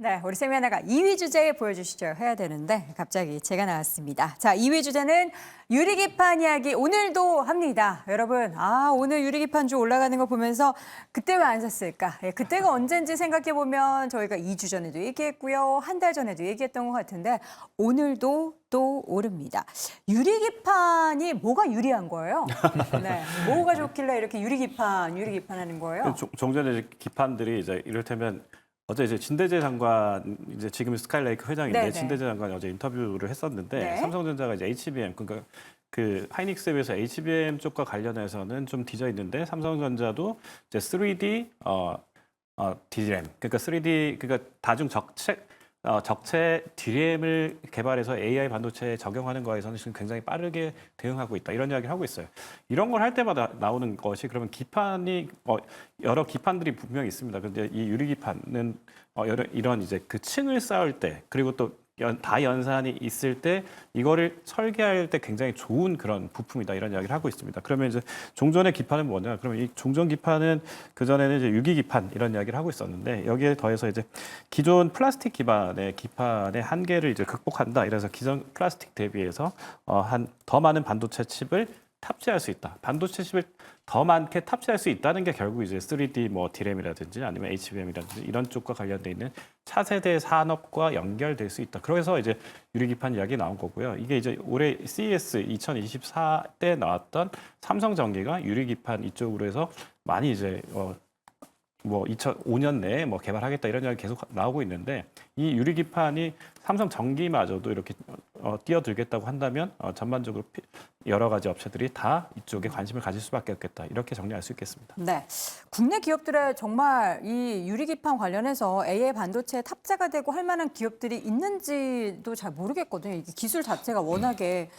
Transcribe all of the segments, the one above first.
네, 우리 세미나가 2위 주제 보여주시죠 해야 되는데 갑자기 제가 나왔습니다. 자, 2위 주제는 유리기판 이야기 오늘도 합니다. 여러분, 오늘 유리기판주 올라가는 거 보면서 그때 왜 안 샀을까? 그때가 언젠지 생각해보면 저희가 2주 전에도 얘기했고요. 한 달 전에도 얘기했던 것 같은데 오늘도 또 오릅니다. 유리기판이 뭐가 유리한 거예요? 네, 뭐가 좋길래 이렇게 유리기판 하는 거예요? 종전에 기판들이 이제 이를테면 어제 이제 진대재 장관 이제 지금 스카이레이크 회장인데 네네. 진대재 장관이 어제 인터뷰를 했었는데 네. 삼성전자가 이제 HBM 그러니까 그 하이닉스에 비해서 HBM 쪽과 관련해서는 좀 뒤져 있는데 삼성전자도 이제 3D DRAM 그러니까 3D 그러니까 다중 적체 DRAM을 개발해서 AI 반도체에 적용하는 거에서는 지금 굉장히 빠르게 대응하고 있다 이런 이야기를 하고 있어요. 이런 걸 할 때마다 나오는 것이 그러면 기판이 여러 기판들이 분명히 있습니다. 근데 이 유리기판은 이런 이제 그 층을 쌓을 때 그리고 또 다연산이 있을 때 이거를 설계할 때 굉장히 좋은 그런 부품이다 이런 이야기를 하고 있습니다. 그러면 이제 종전의 기판은 뭐냐? 그러면 이 종전 기판은 그 전에는 이제 유기 기판 이런 이야기를 하고 있었는데 여기에 더해서 이제 기존 플라스틱 기반의 기판의 한계를 이제 극복한다. 이래서 기존 플라스틱 대비해서 더 많은 반도체 칩을 탑재할 수 있다. 반도체 칩을 더 많게 탑재할 수 있다는 게 결국 이제 3D 뭐 DRAM이라든지 아니면 HBM이라든지 이런 쪽과 관련돼 있는 차세대 산업과 연결될 수 있다. 그래서 이제 유리기판 이야기 나온 거고요. 이게 이제 올해 CES 2024 때 나왔던 삼성전기가 유리기판 이쪽으로 해서 많이 이제 뭐 2005년 내에 뭐 개발하겠다 이런 이야기 계속 나오고 있는데 이 유리기판이 삼성전기마저도 이렇게 뛰어들겠다고 한다면 전반적으로 여러 가지 업체들이 다 이쪽에 관심을 가질 수밖에 없겠다 이렇게 정리할 수 있겠습니다. 네, 국내 기업들의 정말 이 유리기판 관련해서 AI 반도체에 탑재가 되고 할 만한 기업들이 있는지도 잘 모르겠거든요. 이게 기술 자체가 워낙에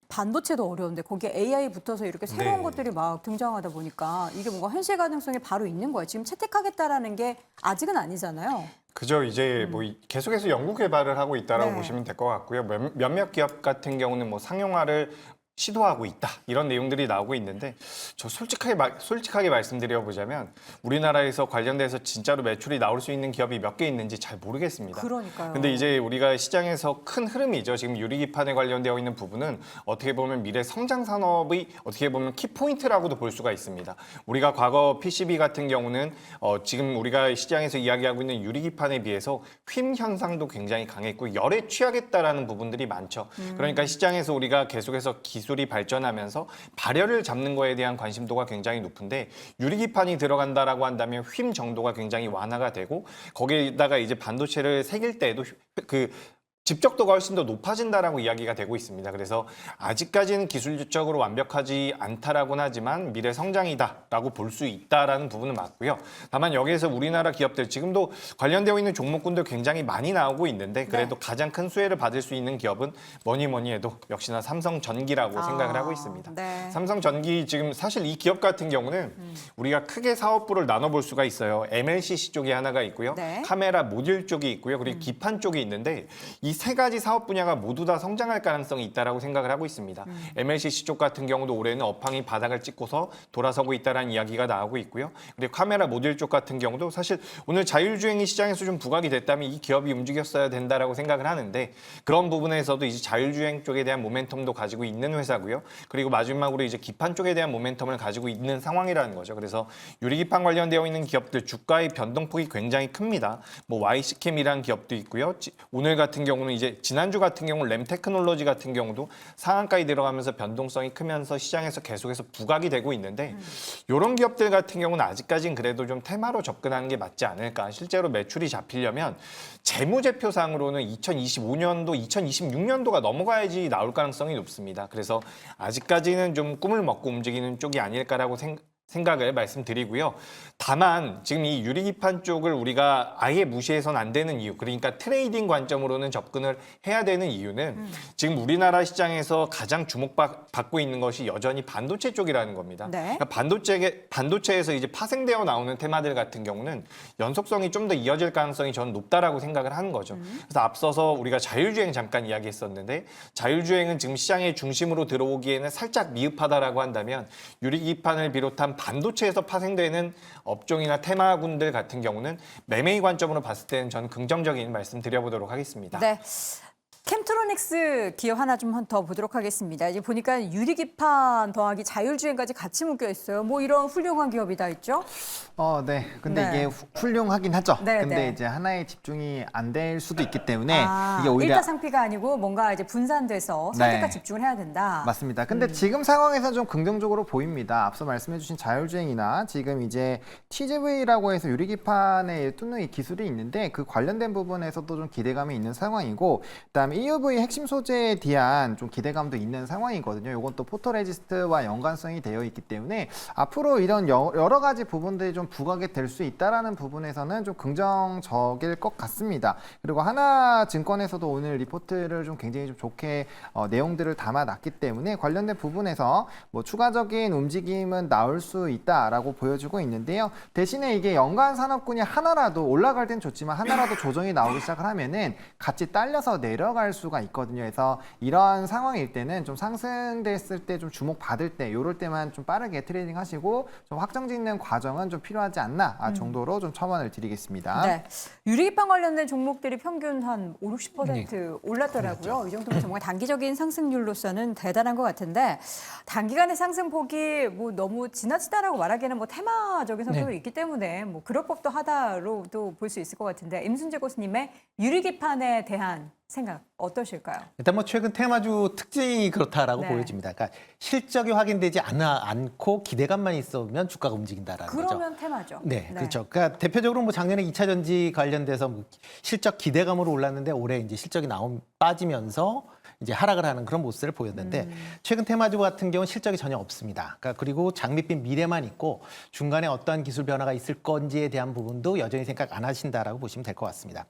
반도체도 어려운데 거기에 AI 붙어서 이렇게 새로운 네. 것들이 막 등장하다 보니까 이게 뭔가 현실 가능성이 바로 있는 거예요. 지금 채택하겠다라는 게 아직은 아니잖아요. 그죠. 이제 뭐 계속해서 연구 개발을 하고 있다라고 네. 보시면 될 것 같고요. 몇몇 기업 같은 경우는 뭐 상용화를 시도하고 있다 이런 내용들이 나오고 있는데 저 솔직하게 말씀드려 보자면 우리나라에서 관련돼서 진짜로 매출이 나올 수 있는 기업이 몇 개 있는지 잘 모르겠습니다. 그러니까요. 근데 이제 우리가 시장에서 큰 흐름이죠. 지금 유리기판에 관련되어 있는 부분은 어떻게 보면 미래 성장 산업의 어떻게 보면 키포인트라고도 볼 수가 있습니다. 우리가 과거 PCB 같은 경우는 지금 우리가 시장에서 이야기하고 있는 유리기판에 비해서 휨 현상도 굉장히 강했고 열에 취하겠다라는 부분들이 많죠. 그러니까 시장에서 우리가 계속해서 기술이 발전하면서 발열을 잡는 거에 대한 관심도가 굉장히 높은데 유리기판이 들어간다라고 한다면 휨 정도가 굉장히 완화가 되고 거기에다가 이제 반도체를 새길 때에도 그 집적도가 훨씬 더 높아진다라고 이야기가 되고 있습니다. 그래서 아직까지는 기술적으로 완벽하지 않다라고는 하지만 미래 성장이다라고 볼 수 있다라는 부분은 맞고요. 다만 여기에서 우리나라 기업들 지금도 관련되어 있는 종목군들 굉장히 많이 나오고 있는데 그래도 가장 큰 수혜를 받을 수 있는 기업은 뭐니 해도 역시나 삼성전기라고 생각을 하고 있습니다. 네. 삼성전기 지금 사실 이 기업 같은 경우는 우리가 크게 사업부를 나눠볼 수가 있어요. MLCC 쪽이 하나가 있고요. 네. 카메라 모듈 쪽이 있고요. 그리고 기판 쪽이 있는데 이 세 가지 사업 분야가 모두 다 성장할 가능성이 있다라고 생각을 하고 있습니다. MLCC 쪽 같은 경우도 올해는 업황이 바닥을 찍고서 돌아서고 있다라는 이야기가 나오고 있고요. 그리고 카메라 모듈 쪽 같은 경우도 사실 오늘 자율주행이 시장에서 좀 부각이 됐다면 이 기업이 움직였어야 된다라고 생각을 하는데 그런 부분에서도 이제 자율주행 쪽에 대한 모멘텀도 가지고 있는 회사고요. 그리고 마지막으로 이제 기판 쪽에 대한 모멘텀을 가지고 있는 상황이라는 거죠. 그래서 유리기판 관련되어 있는 기업들 주가의 변동폭이 굉장히 큽니다. 뭐 YC캠이라는 기업도 있고요. 오늘 같은 경우는 이제 지난주 같은 경우 램테크놀로지 같은 경우도 상한가에 들어가면서 변동성이 크면서 시장에서 계속해서 부각이 되고 있는데 이런 기업들 같은 경우는 아직까지는 그래도 좀 테마로 접근하는 게 맞지 않을까. 실제로 매출이 잡히려면 재무제표상으로는 2025년도, 2026년도가 넘어가야지 나올 가능성이 높습니다. 그래서 아직까지는 좀 꿈을 먹고 움직이는 쪽이 아닐까라고 생각을 말씀드리고요. 다만 지금 이 유리기판 쪽을 우리가 아예 무시해서는 안 되는 이유, 그러니까 트레이딩 관점으로는 접근을 해야 되는 이유는 지금 우리나라 시장에서 가장 주목받고 있는 것이 여전히 반도체 쪽이라는 겁니다. 네. 그러니까 반도체에서 이제 파생되어 나오는 테마들 같은 경우는 연속성이 좀 더 이어질 가능성이 저는 높다라고 생각을 하는 거죠. 그래서 앞서서 우리가 자율주행 잠깐 이야기했었는데 자율주행은 지금 시장의 중심으로 들어오기에는 살짝 미흡하다라고 한다면 유리기판을 비롯한 반도체에서 파생되는 업종이나 테마군들 같은 경우는 매매의 관점으로 봤을 때는 저는 긍정적인 말씀 드려보도록 하겠습니다. 네. 캠트로닉스 기업 하나 좀 더 보도록 하겠습니다. 이제 보니까 유리기판 더하기 자율주행까지 같이 묶여 있어요. 뭐 이런 훌륭한 기업이 다 있죠? 네. 근데 네. 이게 훌륭하긴 하죠. 네, 근데 네. 이제 하나에 집중이 안 될 수도 있기 때문에 아, 이게 오히려 일타상피가 아니고 뭔가 이제 분산돼서 선택과 네. 집중을 해야 된다. 맞습니다. 근데 지금 상황에서 좀 긍정적으로 보입니다. 앞서 말씀해주신 자율주행이나 지금 이제 TGV라고 해서 유리기판에 뚫는 이 기술이 있는데 그 관련된 부분에서도 좀 기대감이 있는 상황이고, 그다음에 EUV 핵심 소재에 대한 좀 기대감도 있는 상황이거든요. 이건 또 포토레지스트와 연관성이 되어 있기 때문에 앞으로 이런 여러 가지 부분들이 좀 부각이 될 수 있다라는 부분에서는 좀 긍정적일 것 같습니다. 그리고 하나증권에서도 오늘 리포트를 좀 굉장히 좀 좋게 내용들을 담아놨기 때문에 관련된 부분에서 뭐 추가적인 움직임은 나올 수 있다라고 보여주고 있는데요. 대신에 이게 연관 산업군이 하나라도 올라갈 땐 좋지만 하나라도 조정이 나오기 시작을 하면은 같이 딸려서 내려갈 수가 있거든요. 그래서 이런 상황일 때는 좀 상승됐을 때 좀 주목받을 때 이럴 때만 좀 빠르게 트레이딩 하시고 좀 확정 짓는 과정은 좀 필요하지 않나 정도로 좀 첨언을 드리겠습니다. 네. 유리기판 관련된 종목들이 평균 한 5, 60% 올랐더라고요. 이 정도면 정말 단기적인 상승률로서는 대단한 것 같은데 단기간의 상승폭이 뭐 너무 지나치다라고 말하기에는 뭐 테마적인 성격이 있기 때문에 뭐 그럴 법도 하다로도 볼 수 있을 것 같은데 임순재 교수님의 유리기판에 대한 생각 어떠실까요? 일단 뭐 최근 테마주 특징이 그렇다라고 네. 보여집니다. 그러니까 실적이 확인되지 않고 기대감만 있으면 주가가 움직인다라는 거죠. 그러면 테마죠. 네, 그렇죠. 그러니까 대표적으로 뭐 작년에 2차 전지 관련돼서 뭐 실적 기대감으로 올랐는데 올해 이제 실적이 빠지면서 이제 하락을 하는 그런 모습을 보였는데 최근 테마주 같은 경우는 실적이 전혀 없습니다. 그러니까 그리고 장밋빛 미래만 있고 중간에 어떠한 기술 변화가 있을 건지에 대한 부분도 여전히 생각 안 하신다라고 보시면 될 것 같습니다.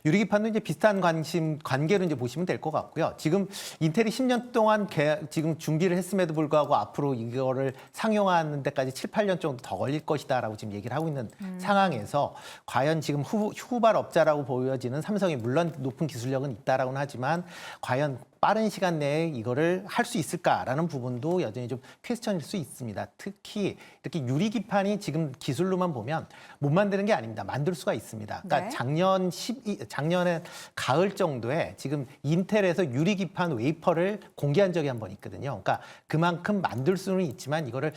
유리기판도 이제 비슷한 관계로 이제 보시면 될 것 같고요. 지금 인텔이 10년 동안 지금 준비를 했음에도 불구하고 앞으로 이거를 상용화하는 데까지 7, 8년 정도 더 걸릴 것이다라고 지금 얘기를 하고 있는 상황에서 과연 지금 후발업자라고 보여지는 삼성이 물론 높은 기술력은 있다라고는 하지만 과연 빠른 시간 내에 이거를 할 수 있을까라는 부분도 여전히 좀 퀘스천일 수 있습니다. 특히 이렇게 유리기판이 지금 기술로만 보면 못 만드는 게 아닙니다. 만들 수가 있습니다. 그러니까 네. 작년에 가을 정도에 지금 인텔에서 유리기판 웨이퍼를 공개한 적이 한 번 있거든요. 그러니까 그만큼 만들 수는 있지만 이거를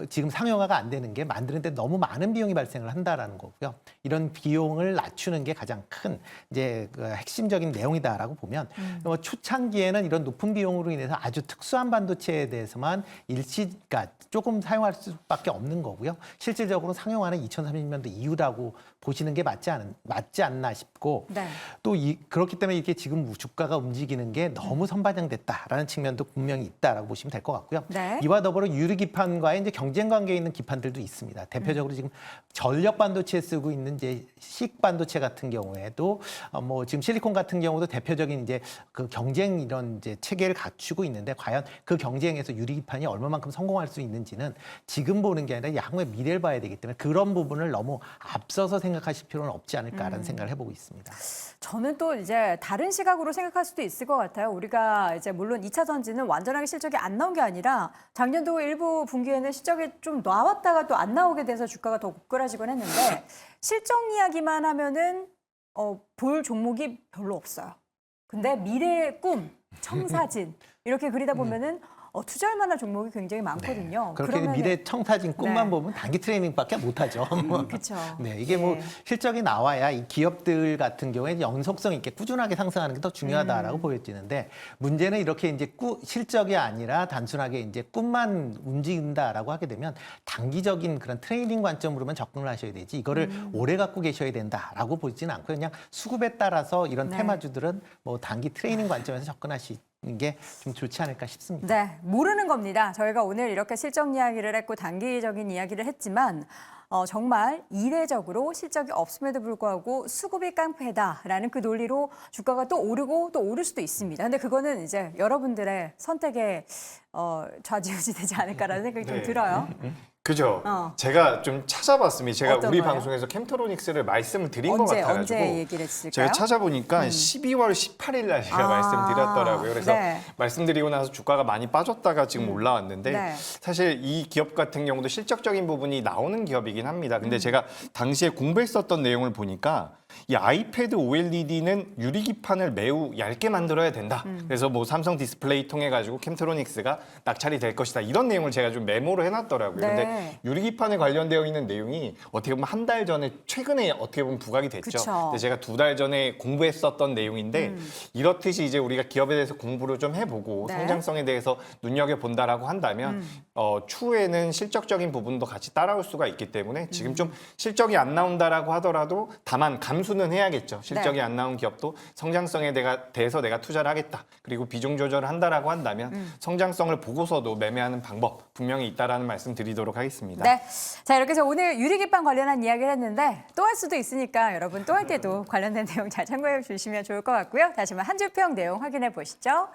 지금 상용화가 안 되는 게 만드는데 너무 많은 비용이 발생을 한다라는 거고요. 이런 비용을 낮추는 게 가장 큰 이제 그 핵심적인 내용이다라고 보면 뭐 초창기에는 이런 높은 비용으로 인해서 아주 특수한 반도체에 대해서만 그러니까 조금 사용할 수밖에 없는 거고요. 실질적으로 상용화는 2030년도 이후라고 보시는 게 맞지 않나 싶고 네. 또 그렇기 때문에 이게 지금 주가가 움직이는 게 너무 선반영됐다라는 측면도 분명히 있다라고 보시면 될 것 같고요. 네. 이와 더불어 유리기판과의 이제 경쟁 관계에 있는 기판들도 있습니다. 대표적으로 지금 전력 반도체에 쓰고 있는 이제 식 반도체 같은 경우에도 뭐 지금 실리콘 같은 경우도 대표적인 이제 그 경쟁 이런 이제 체계를 갖추고 있는데 과연 그 경쟁에서 유리기판이 얼마만큼 성공할 수 있는지는 지금 보는 게 아니라 향후의 미래를 봐야 되기 때문에 그런 부분을 너무 앞서서 생각하실 필요는 없지 않을까라는 생각을 해보고 있습니다. 저는 또 이제 다른 시각으로 생각할 수도 있을 것 같아요. 우리가 이제 물론 2차 전지는 완전하게 실적이 안 나온 게 아니라 작년도 일부 분기에는 실적이 좀 나왔다가 또 안 나오게 돼서 주가가 더 고꾸라지곤 했는데 실적 이야기만 하면은 볼 종목이 별로 없어요. 근데 미래의 꿈, 청사진 이렇게 그리다 보면은 투자할 만한 종목이 굉장히 많거든요. 그렇게 미래 청사진 꿈만 네. 보면 단기 트레이닝밖에 못하죠. 그렇죠. 네, 이게 뭐 실적이 나와야 이 기업들 같은 경우에 연속성 있게 꾸준하게 상승하는 게 더 중요하다라고 보여지는데 문제는 이렇게 이제 실적이 아니라 단순하게 이제 꿈만 움직인다라고 하게 되면 단기적인 그런 트레이딩 관점으로만 접근을 하셔야 되지 이거를 오래 갖고 계셔야 된다라고 보지는 않고 그냥 수급에 따라서 이런 네. 테마주들은 뭐 단기 트레이닝 관점에서 접근하시. 게 좀 좋지 않을까 싶습니다. 네, 모르는 겁니다. 저희가 오늘 이렇게 실적 이야기를 했고 단기적인 이야기를 했지만 정말 이례적으로 실적이 없음에도 불구하고 수급이 깡패다라는 그 논리로 주가가 또 오르고 또 오를 수도 있습니다. 근데 그거는 이제 여러분들의 선택에 좌지우지 되지 않을까라는 생각이 좀 들어요. 그죠? 어. 제가 좀 찾아봤습니다. 제가 어떤 우리 거요? 방송에서 캠트로닉스를 말씀을 드린 것 같아가지고 언제 얘기를 했을까요? 제가 찾아보니까 12월 18일 날 제가 아, 말씀드렸더라고요. 그래서 네. 말씀드리고 나서 주가가 많이 빠졌다가 지금 올라왔는데 네. 사실 이 기업 같은 경우도 실적적인 부분이 나오는 기업이긴 합니다. 근데 제가 당시에 공부했었던 내용을 보니까 이 아이패드 OLED는 유리기판을 매우 얇게 만들어야 된다. 그래서 뭐 삼성 디스플레이 통해 가지고 캠트로닉스가 낙찰이 될 것이다. 이런 내용을 제가 좀 메모를 해놨더라고요. 네. 근데 유리기판에 관련되어 있는 내용이 어떻게 보면 한 달 전에 최근에 어떻게 보면 부각이 됐죠. 그쵸. 근데 제가 2달 전에 공부했었던 내용인데 이렇듯이 이제 우리가 기업에 대해서 공부를 좀 해보고 네. 성장성에 대해서 눈여겨 본다라고 한다면 추후에는 실적적인 부분도 같이 따라올 수가 있기 때문에 지금 좀 실적이 안 나온다라고 하더라도 다만 감수는 해야겠죠. 실적이 네. 안 나온 기업도 성장성에 대해서 내가 투자를 하겠다. 그리고 비중 조절을 한다라고 한다면 성장성을 보고서도 매매하는 방법 분명히 있다라는 말씀 드리도록 하겠습니다. 네. 자, 이렇게 해서 오늘 유리기판 관련한 이야기를 했는데 또 할 수도 있으니까 여러분 또 할 때도 관련된 내용 잘 참고해 주시면 좋을 것 같고요. 다시 한번 한 주평 내용 확인해 보시죠.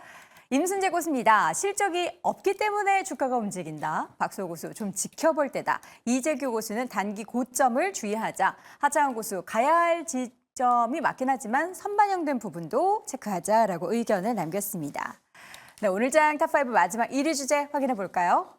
임순재 고수입니다. 실적이 없기 때문에 주가가 움직인다. 박소 고수 좀 지켜볼 때다. 이재규 고수는 단기 고점을 주의하자. 하창원 고수 가야 할 지점이 맞긴 하지만 선반영된 부분도 체크하자라고 의견을 남겼습니다. 네, 오늘 장 탑5 마지막 1위 주제 확인해 볼까요?